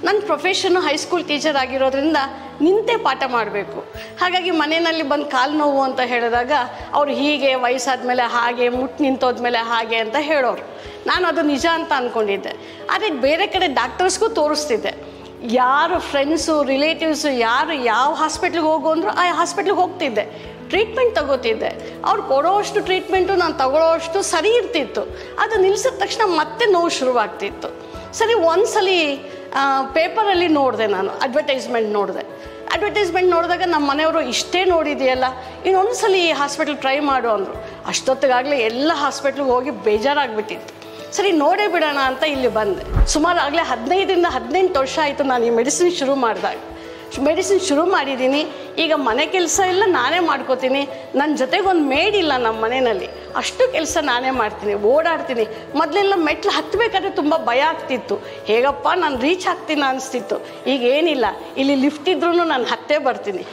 ನನ್ನ profession high school teacher ಆಗಿರೋದ್ರಿಂದ ನಿಂತೇ ಪಾಠ ಮಾಡಬೇಕು. ಹಾಗಾಗಿ ಮನೆಯಲ್ಲಿ ಬಂದು ಕಾಲು ನೋವು ಅಂತ ಹೇಳಿದಾಗ ಅವ್ರು ಹೀಗೆ ವಯಸ್ಸಾದ್ಮೇಲೆ ಹಾಗೆ ಮುಟ್ಟು ನಿಂತೋದ್ಮೇಲೆ ಹಾಗೆ ಅಂತ ಹೇಳೋರು. ನಾನು ಅದು ನಿಜ ಅಂತ ಅಂದ್ಕೊಂಡಿದ್ದೆ. ಆದರೆ ಬೇರೆ ಕಡೆ ಡಾಕ್ಟರ್ಸ್ಗೂ ತೋರಿಸ್ತಿದ್ದೆ. ಯಾರು ಫ್ರೆಂಡ್ಸು ರಿಲೇಟಿವ್ಸು ಯಾರು ಯಾವ ಹಾಸ್ಪಿಟ್ಲಿಗೆ ಹೋಗು ಅಂದರು ಆ ಹಾಸ್ಪಿಟ್ಲಿಗೆ ಹೋಗ್ತಿದ್ದೆ, ಟ್ರೀಟ್ಮೆಂಟ್ ತಗೋತಿದ್ದೆ. ಅವ್ರು ಕೊಡೋವಷ್ಟು ಟ್ರೀಟ್ಮೆಂಟು ನಾನು ತಗೊಳ್ಳೋವಷ್ಟು ಸರಿ ಇರ್ತಿತ್ತು. ಅದು ನಿಲ್ಲಿಸಿದ ತಕ್ಷಣ ಮತ್ತೆ ನೋವು ಶುರುವಾಗ್ತಿತ್ತು. ಸರಿ, ಒಂದ್ಸಲ ಪೇಪರಲ್ಲಿ ನೋಡಿದೆ, ನಾನು ಅಡ್ವರ್ಟೈಸ್ಮೆಂಟ್ ನೋಡಿದಾಗ ನಮ್ಮ ಮನೆಯವರು ಇಷ್ಟೇ ನೋಡಿದೆಯಲ್ಲ, ಇನ್ನೊಂದು ಸಲ ಈ ಹಾಸ್ಪಿಟ್ಲ್ ಟ್ರೈ ಮಾಡು ಅಂದರು. ಅಷ್ಟೊತ್ತಿಗಾಗಲೇ ಎಲ್ಲ ಹಾಸ್ಪಿಟ್ಲಿಗೆ ಹೋಗಿ ಬೇಜಾರಾಗ್ಬಿಟ್ಟಿತ್ತು. ಸರಿ, ನೋಡೇ ಬಿಡೋಣ ಅಂತ ಇಲ್ಲಿ ಬಂದೆ. ಸುಮಾರು ಆಗಲೇ 15-18 ವರ್ಷ ಆಯಿತು ನಾನು ಈ ಮೆಡಿಸಿನ್ ಶುರು ಮಾಡಿದ್ದೀನಿ. ಈಗ ಮನೆ ಕೆಲಸ ಎಲ್ಲ ನಾನೇ ಮಾಡ್ಕೋತೀನಿ. ನನ್ನ ಜೊತೆಗೊಂದು ಮೇಡ್ ಇಲ್ಲ ನಮ್ಮ ಮನೆಯಲ್ಲಿ. ಅಷ್ಟು ಕೆಲಸ ನಾನೇ ಮಾಡ್ತೀನಿ, ಓಡಾಡ್ತೀನಿ. ಮೊದಲೆಲ್ಲ ಮೆಟ್ಲು ಹತ್ತಬೇಕಾದ್ರೆ ತುಂಬ ಭಯ ಆಗ್ತಿತ್ತು. ಹೇಗಪ್ಪ ನಾನು ರೀಚ್ ಆಗ್ತೀನಿ ಅನಿಸ್ತಿತ್ತು. ಈಗ ಏನಿಲ್ಲ, ಇಲ್ಲಿ ಲಿಫ್ಟ್ ಇದ್ರೂ ನಾನು ಹತ್ತೇ ಬರ್ತೀನಿ.